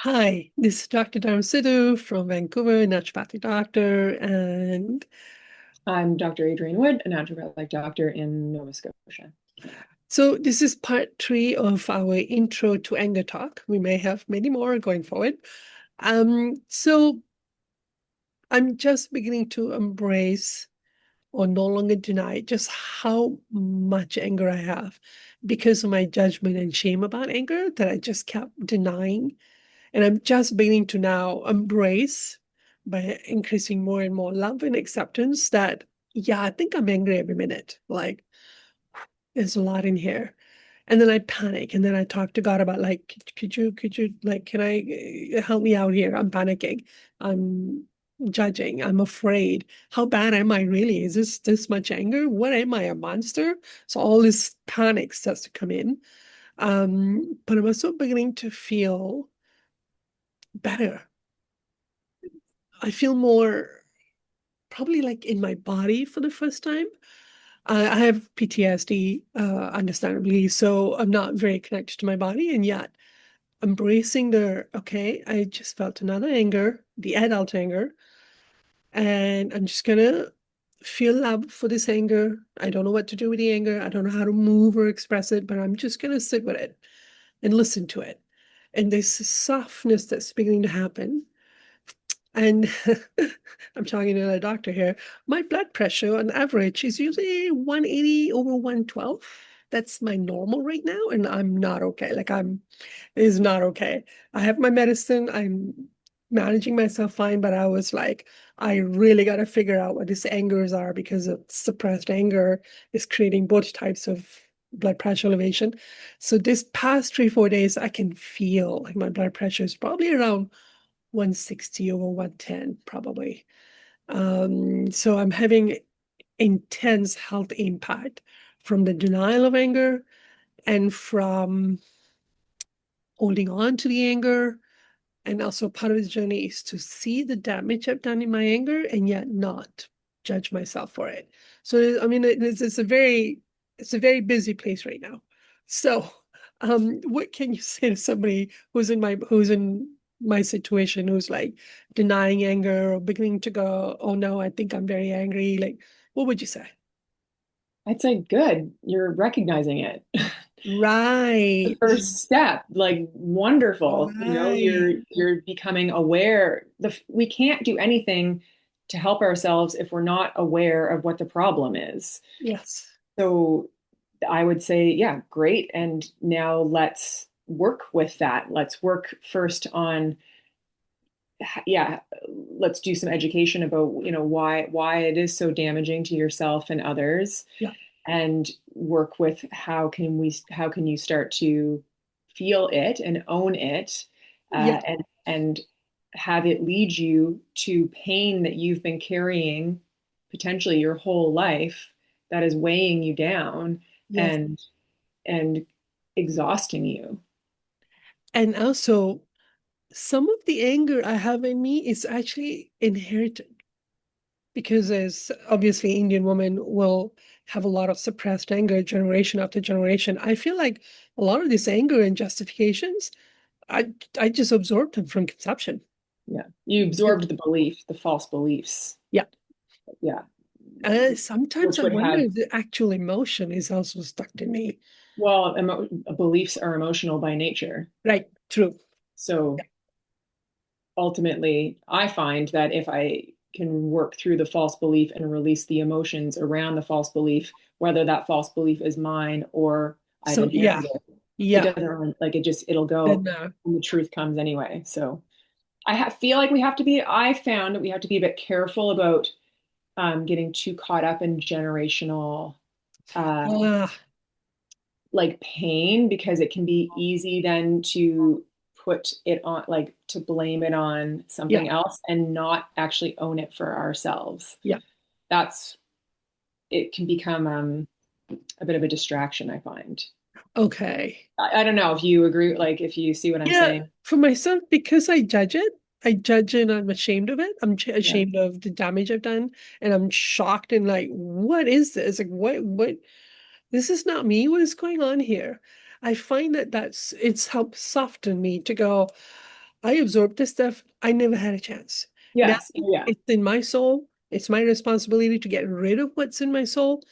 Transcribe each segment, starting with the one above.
Hi, this is Dr. Dharm Sidhu from Vancouver, naturopathic doctor, and I'm Dr. Adrienne Wood, a naturopathic doctor in Nova Scotia. so this is part three of our intro to anger talk. We may have many more going forward. So I'm just beginning to embrace or no longer deny just how much anger I have because of my judgment and shame about anger that I just kept denying. And I'm just beginning to now embrace by increasing more and more love and acceptance that, yeah, I think I'm angry every minute. Like, there's a lot in here. And then I panic. And then I talk to God about, like, could you, like, can I help me out here? I'm panicking. I'm judging. I'm afraid. How bad am I really? Is this much anger? What am I, a monster? So all this panic starts to come in. But I'm also beginning to feel better. I feel more probably like in my body for the first time. I have PTSD, understandably, so I'm not very connected to my body, and yet embracing okay, I just felt another anger, the adult anger, and I'm just gonna feel love for this anger. I don't know what to do with the anger. I don't know how to move or express it, but I'm just gonna sit with it and listen to it. And this softness that's beginning to happen. And I'm talking to a doctor here. My blood pressure on average is usually 180 over 112. That's my normal right now, and I'm not okay. It is not okay. I have my medicine. I'm managing myself fine, but I was like, I really got to figure out what these angers are because of suppressed anger is creating both types of blood pressure elevation. So this past 3, 4 days, I can feel like my blood pressure is probably around 160 over 110, probably. So I'm having intense health impact from the denial of anger and from holding on to the anger. And also part of the journey is to see the damage I've done in my anger and yet not judge myself for it. So I mean, it's a very busy place right now. So what can you say to somebody who's in my situation, who's like denying anger or beginning to go, oh no, I think I'm very angry? Like, what would you say? I'd say good. You're recognizing it. The Right, first step, like wonderful. right. You're becoming aware. We can't do anything to help ourselves if we're not aware of what the problem is. Yes. So I would say, yeah, great. And now let's work with that. Let's work first on yeah, let's do some education about, why it is so damaging to yourself and others, Yeah. and work with how can you start to feel it and own it, Yeah. and have it lead you to pain that you've been carrying potentially your whole life, that is weighing you down Yes. and and exhausting you. And also, some of the anger I have in me is actually inherited because as obviously Indian women will have a lot of suppressed anger generation after generation. I feel like a lot of this anger and justifications, I just absorbed them from conception. Yeah, you absorbed the belief, the false beliefs. Yeah. Yeah, Sometimes which I would wonder have, if the actual emotion is also stuck in me. well, beliefs are emotional by nature. Right. True. So Yeah. ultimately, I find that if I can work through the false belief and release the emotions around the false belief, whether that false belief is mine or I've So yeah. inherited it, it Yeah. doesn't, like, it'll go, Then and the truth comes anyway. So feel like I found that we have to be a bit careful about getting too caught up in generational uh, uh, like pain, because it can be easy then to put it on, like to blame it on yeah. something else and not actually own it for ourselves. Yeah. That's It can become a bit of a distraction, I find. Okay. I don't know if you agree, like if you see what I'm Yeah, saying. for myself, because I judge it and I'm ashamed of it. I'm Yeah. ashamed of the damage I've done, and I'm shocked and like, what is this? Like, what? This is not me. What is going on here? I find that it's helped soften me to go. I absorbed this stuff. I never had a chance. Now Yes. Yeah. it's in my soul. It's my responsibility to get rid of what's in my soul.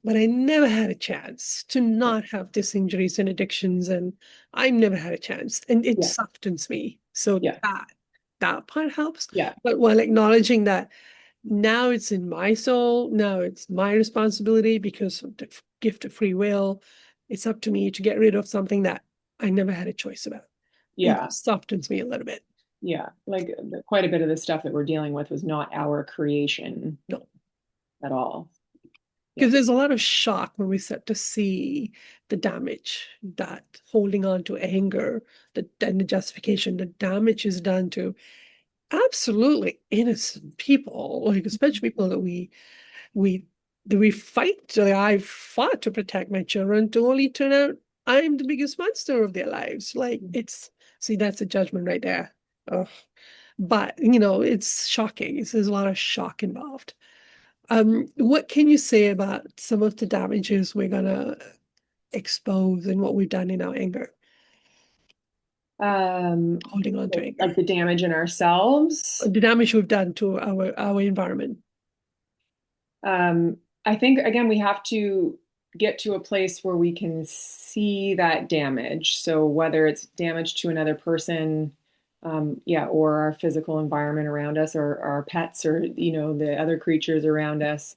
But I never had a chance to not have these injuries and addictions, and I've never had a chance. And it Yeah. softens me. So Yeah. that part helps. Yeah. But while acknowledging that now it's in my soul, now it's my responsibility because of the gift of free will. It's up to me to get rid of something that I never had a choice about. It Yeah. softens me a little bit. Yeah. Like quite a bit of the stuff that we're dealing with was not our creation No, at all. Yeah. because there's a lot of shock when we start to see the damage that holding on to anger, and the justification, the damage is done to absolutely innocent people, like especially people that we we fight. I fought to protect my children to only turn out I'm the biggest monster of their lives. Like it's see, that's a judgment right there. Oh, but it's shocking. There's a lot of shock involved. What can you say about some of the damages we're gonna expose and what we've done in our anger, Um, holding on to like anger, the damage in ourselves. the damage we've done to our environment? Um, I think again, we have to get to a place where we can see that damage. So whether it's damage to another person, yeah, or our physical environment around us, or our pets, or the other creatures around us.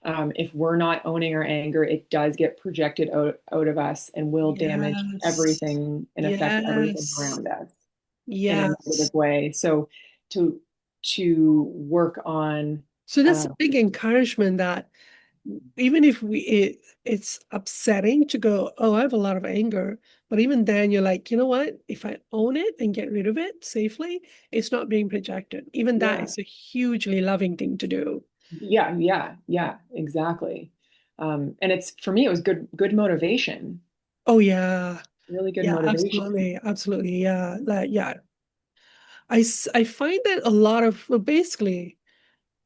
If we're not owning our anger, it does get projected out of us and will damage Yes. everything and affect everything Yes. around us in a Yes. negative way. So to work on, So that's a uh, big encouragement that even if it's upsetting to go, oh, I have a lot of anger, but even then you're like, you know what? If I own it and get rid of it safely, it's not being projected. Even that yeah, is a hugely loving thing to do. yeah, exactly. And it's for me, it was good motivation, Oh yeah. really good Yeah, motivation. absolutely. Absolutely. Yeah. Like, yeah. I find that a lot of, well, basically,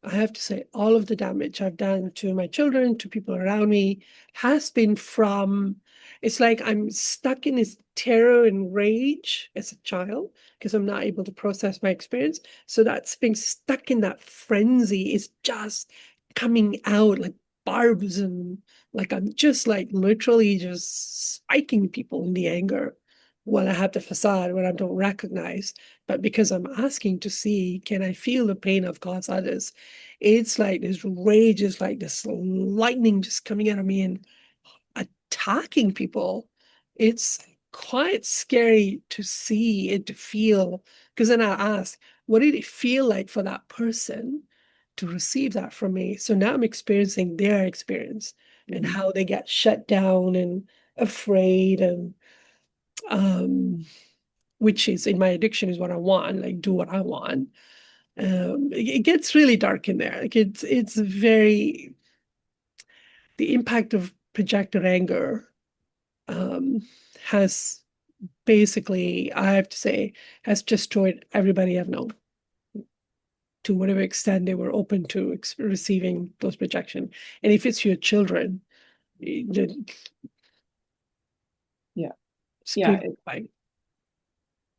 I have to say, all of the damage I've done to my children, to people around me, has been from, it's like I'm stuck in this terror and rage as a child because I'm not able to process my experience. So that's being stuck in that frenzy is just coming out like barbs, and like I'm just like literally just spiking people in the anger while I have the facade where I don't recognize. But because I'm asking to see, can I feel the pain of God's others? It's like this rage is like this lightning just coming out of me and attacking people. It's quite scary to see and to feel. Because then I ask, what did it feel like for that person to receive that from me? So now I'm experiencing their experience and Mhm. how they get shut down and afraid, and um which is in my addiction is what I want, like do what I want. It gets really dark in there. Like it's very the impact of projected anger um, has basically, I have to say, has destroyed everybody I've known to whatever extent they were open to receiving those projection. And if it's your children, it's Yeah, yeah, purifying.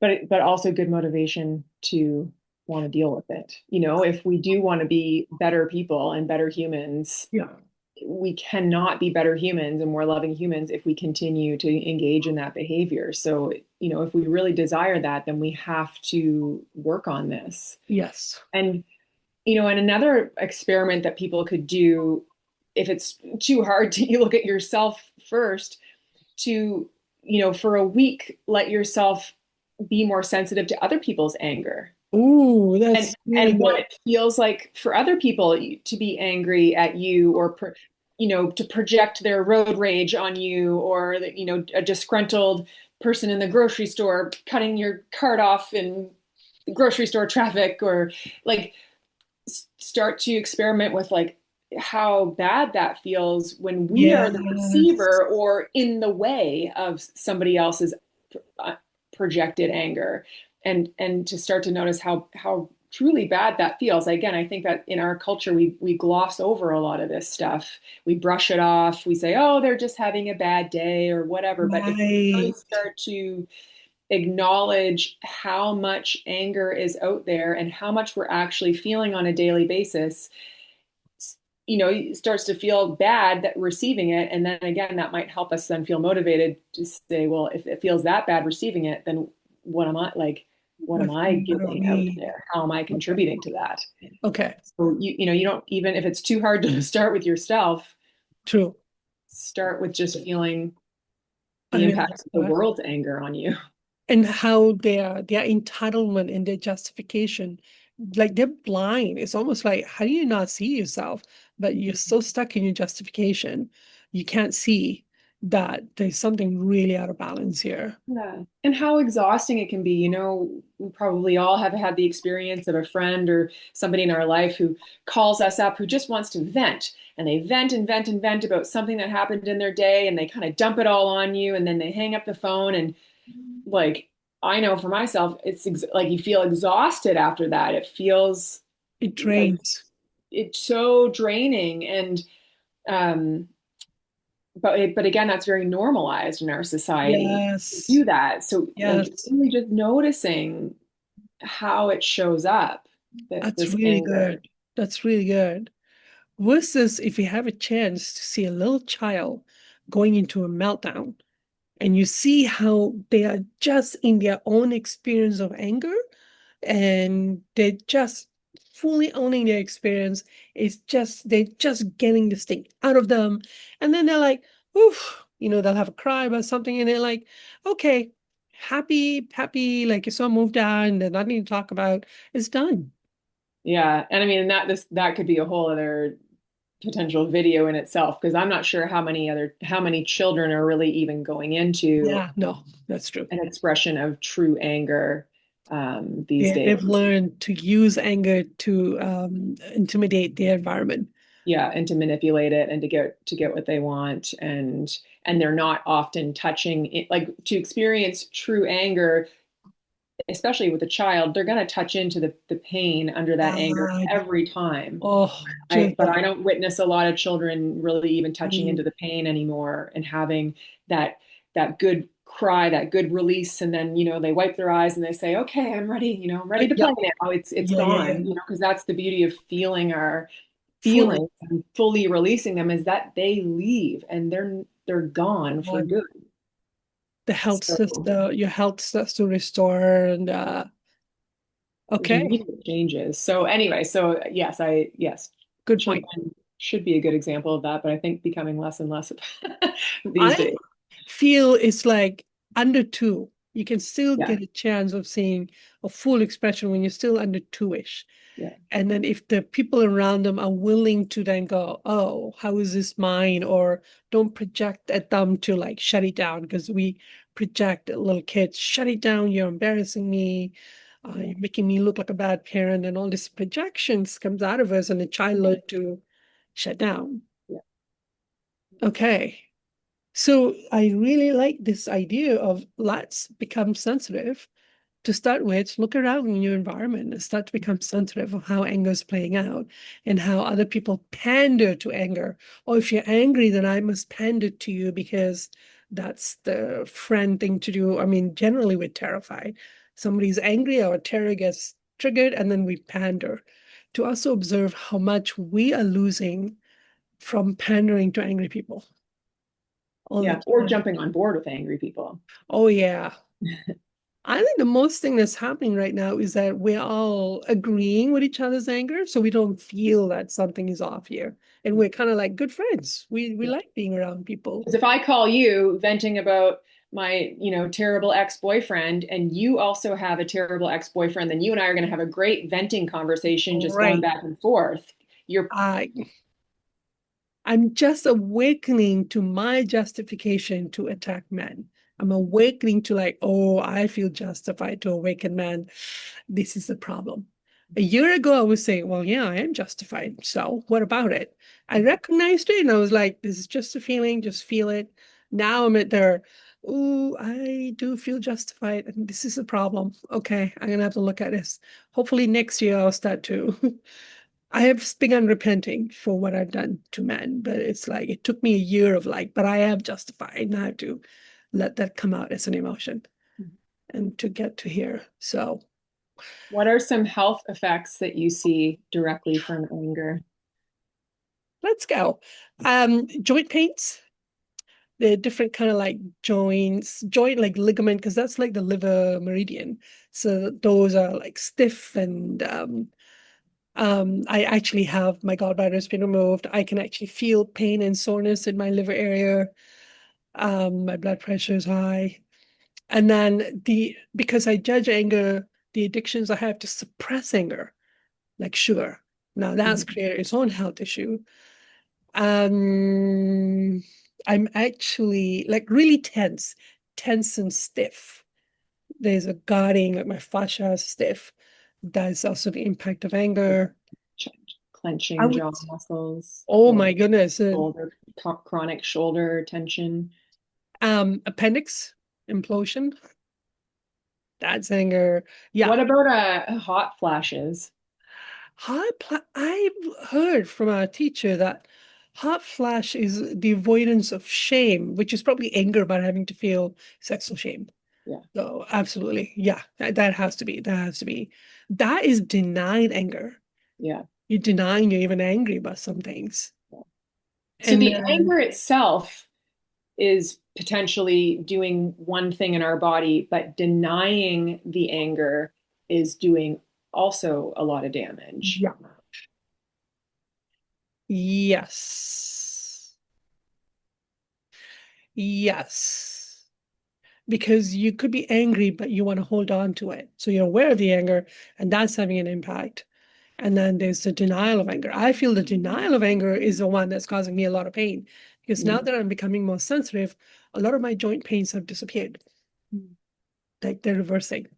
but also good motivation to want to deal with it. If we do want to be better people and better humans, Yeah. we cannot be better humans and more loving humans if we continue to engage in that behavior. So, if we really desire that, then we have to work on this. Yes. And, and another experiment that people could do, if it's too hard to you look at yourself first, to, for a week, let yourself be more sensitive to other people's anger Ooh, and that's really what good. it feels like for other people to be angry at you, or to project their road rage on you, or a disgruntled person in the grocery store cutting your cart off in grocery store traffic, or like start to experiment with like how bad that feels when we are the Yes. receiver or in the way of somebody else's uh, projected anger, and to start to notice how truly bad that feels. Again, I think that in our culture we gloss over a lot of this stuff. We brush it off. We say, oh, they're just having a bad day or whatever. But if we really Right. start to acknowledge how much anger is out there and how much we're actually feeling on a daily basis, starts to feel bad that receiving it. And then again, that might help us then feel motivated to say, well, if it feels that bad receiving it, then what am I like, what am I What about giving out me? there? How am I Okay. contributing to that? Okay. So you don't, even if it's too hard to start with yourself, True. start with just feeling I the really impact like of the that. world's anger on you. And how their entitlement and their justification, like they're blind. It's almost like, how do you not see yourself? But you're so stuck in your justification, you can't see that there's something really out of balance here. Yeah. And how exhausting it can be. We probably all have had the experience of a friend or somebody in our life who calls us up who just wants to vent. And they vent and vent and vent about something that happened in their day, and they kind of dump it all on you, and then they hang up the phone. And like, I know for myself, like you feel exhausted after that. It feels It like drains. it's so draining. And um but again, that's very normalized in our society to Yes. do that. So like Yes. really just noticing how it shows up, that That's this really anger. good. That's really good. Versus if you have a chance to see a little child going into a meltdown and you see how they are just in their own experience of anger and they're just fully owning their experience. It's just they're just getting this thing out of them. And then they're like, oof, they'll have a cry about something and they're like, okay, happy, happy, like it's all moved on, there's nothing to talk about. It's done. Yeah. And I mean, that could be a whole other potential video in itself, because I'm not sure how many children are really even going into Yeah, no, that's true. an expression of true anger these Yeah, days. they've learned to use anger to intimidate the environment. Yeah, and to manipulate it and to get what they want. And they're not often touching it, like to experience true anger, especially with a child. They're going to touch into the pain under that anger God. every time. Oh, I just but I don't witness a lot of children really even touching into mm, the pain anymore and having that good cry, that good release, and then they wipe their eyes and they say, "Okay, I'm ready. I'm ready to yeah, play now. It's yeah, yeah, gone." yeah. Because that's the beauty of feeling our Feel it. feelings and fully releasing them, is that they leave and they're gone for God. good. The health So system, your health starts to restore, and there's okay, immediate changes. So anyway, so yes, good point. children should be a good example of that, but I think becoming less and less of these I days. feel it's like under two. You can still Yeah, get a chance of seeing a full expression when you're still under two-ish. yeah, And then if the people around them are willing to then go, oh, how is this mine? Or don't project at them to like shut it down because we project at little kids, shut it down, you're embarrassing me, yeah, you're making me look like a bad parent, and all these projections comes out of us, and the child learn to shut down. yeah, Okay. So I really like this idea of let's become sensitive to start with, look around in your environment and start to become sensitive of how anger is playing out and how other people pander to anger. Or if you're angry, then I must pander to you because that's the friend thing to do. I mean, generally we're terrified. Somebody's angry, our terror gets triggered, and then we pander. To also observe how much we are losing from pandering to angry people all the yeah. Or time. jumping on board with angry people. Oh, yeah. I think the most thing that's happening right now is that we're all agreeing with each other's anger, so we don't feel that something is off here. And we're kind of like good friends. We Yeah. like being around people. Because if I call you venting about my, terrible ex-boyfriend, and you also have a terrible ex-boyfriend, then you and I are going to have a great venting conversation just going Right. back and forth. You're I I'm just awakening to my justification to attack men. I'm awakening to like, oh, I feel justified to awaken men. This is the problem. A year ago, I was saying, well, yeah, I am justified. So what about it? I recognized it and I was like, this is just a feeling, just feel it. Now I'm at there, oh, I do feel justified. And this is the problem. Okay, I'm gonna have to look at this. Hopefully next year I'll start to I have begun repenting for what I've done to men, but it's like it took me a year of like, but I am justified, and I have to let that come out as an emotion. and to get to here. So What are some health effects that you see directly from anger? let's go. Joint pains, the different kind of like joint like ligament, because that's like the liver meridian. So those are like stiff and I actually have my gallbladder has been removed. I can actually feel pain and soreness in my liver area. My blood pressure is high. And then because I judge anger, the addictions I have to suppress anger, like sugar. Now that's Mhm. created its own health issue. Um, I'm actually like really tense and stiff. There's a guarding, like my fascia is stiff. That's also the impact of anger. Ch- I Clenching would, jaw muscles oh or my goodness, shoulder, chronic shoulder tension. appendix implosion. That's anger. Yeah. What about hot flashes? I've heard from a teacher that hot flash is the avoidance of shame, which is probably anger about having to feel sexual shame. Yeah, So absolutely. Yeah, that has to be. That has to be. That is denied anger. yeah. You're denying you're even angry about some things. So And the anger itself is potentially doing one thing in our body, but denying the anger is doing also a lot of damage. yeah. Yes. Yes. Because you could be angry, but you want to hold on to it. So you're aware of the anger, and that's having an impact. And then there's the denial of anger. I feel the denial of anger is the one that's causing me a lot of pain because now Mm. that I'm becoming more sensitive, a lot of my joint pains have disappeared. Like they're reversing.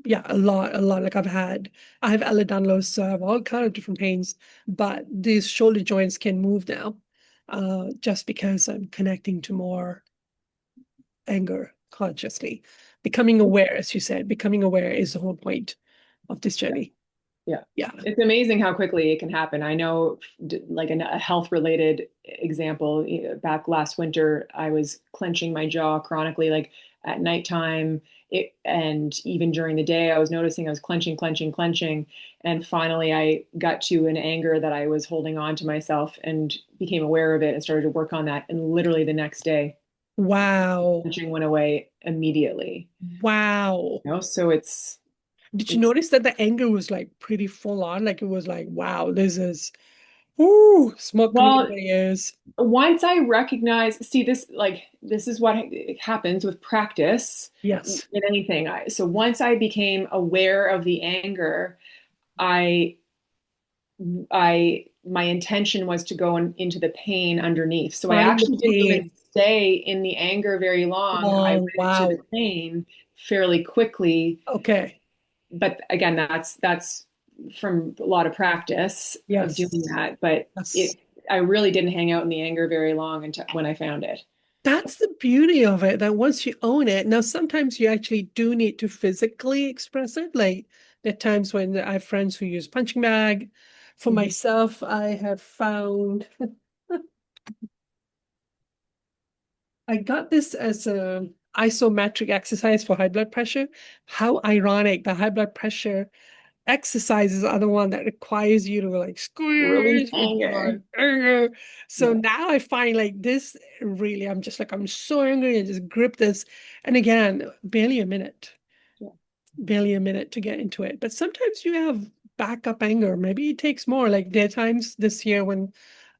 Yeah, a lot. Like I have Ehlers-Danlos, so I have all kind of different pains, but these shoulder joints can move now, just because I'm connecting to more anger consciously. Becoming aware, as you said, becoming aware is the whole point of this journey. Yeah. Yeah. It's amazing how quickly it can happen. I know, like a health related example, back last winter, I was clenching my jaw chronically, like at nighttime. And even during the day, I was noticing I was clenching, clenching, clenching. And finally, I got to an anger that I was holding on to myself and became aware of it and started to work on that. And literally the next day, Wow. clenching went away immediately. Wow. So Did you it's notice that the anger was like pretty full on? Like it was like, wow, this is, ooh, smoke coming out of well, my ears. once I recognize, see this, like this is what happens with practice Yes. in anything. So once I became aware of the anger, I my intention was to go into the pain underneath. So I Find the actually didn't even pain. stay in the anger very long. I Oh, went into the wow. pain fairly quickly. Okay. But again, that's from a lot of practice of doing Yes. that. But Yes. it I really didn't hang out in the anger very long until when I found it. That's the beauty of it, that once you own it, now sometimes you actually do need to physically express it. Like there are times when I have friends who use punching bag. For Mhm. myself, I have found I got this as a isometric exercise for high blood pressure. How ironic that high blood pressure exercises are the one that requires you to like Release squeeze anger. my anger. So Yeah, now I find like this really, I'm just like, I'm so angry and just grip this. And again, yeah, barely a minute to get into it. But sometimes you have backup anger. Maybe it takes more. Like there are times this year when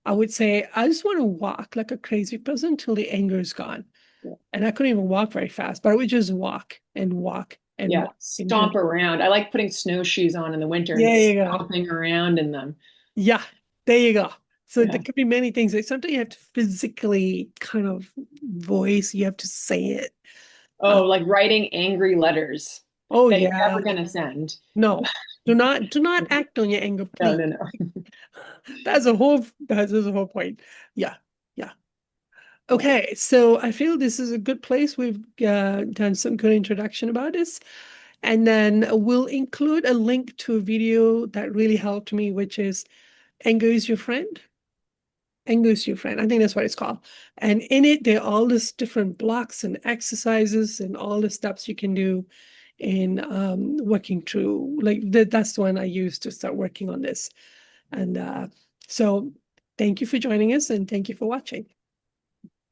I would say, I just want to walk like a crazy person until the anger is gone. yeah. And I couldn't even walk very fast, but I would just walk and walk and Yeah. walk until, Stomp around. I like putting snowshoes on in the winter and there you go. stomping around in them. Yeah, there you go. So there Yeah. could be many things. Like sometimes you have to physically kind of voice, you have to say it. Oh, Uh, like writing angry letters oh that you're yeah. never going to send. No, do not act on your anger, No, please. no, no. That's the whole point. Yeah, yeah. Yeah. Okay, so I feel this is a good place. We've done some good introduction about this. And then we'll include a link to a video that really helped me, which is Anger is Your Friend. Angus You Friend. I think that's what it's called. And in it, there are all these different blocks and exercises and all the steps you can do in working through. Like that's the one I used to start working on this. And so thank you for joining us and thank you for watching.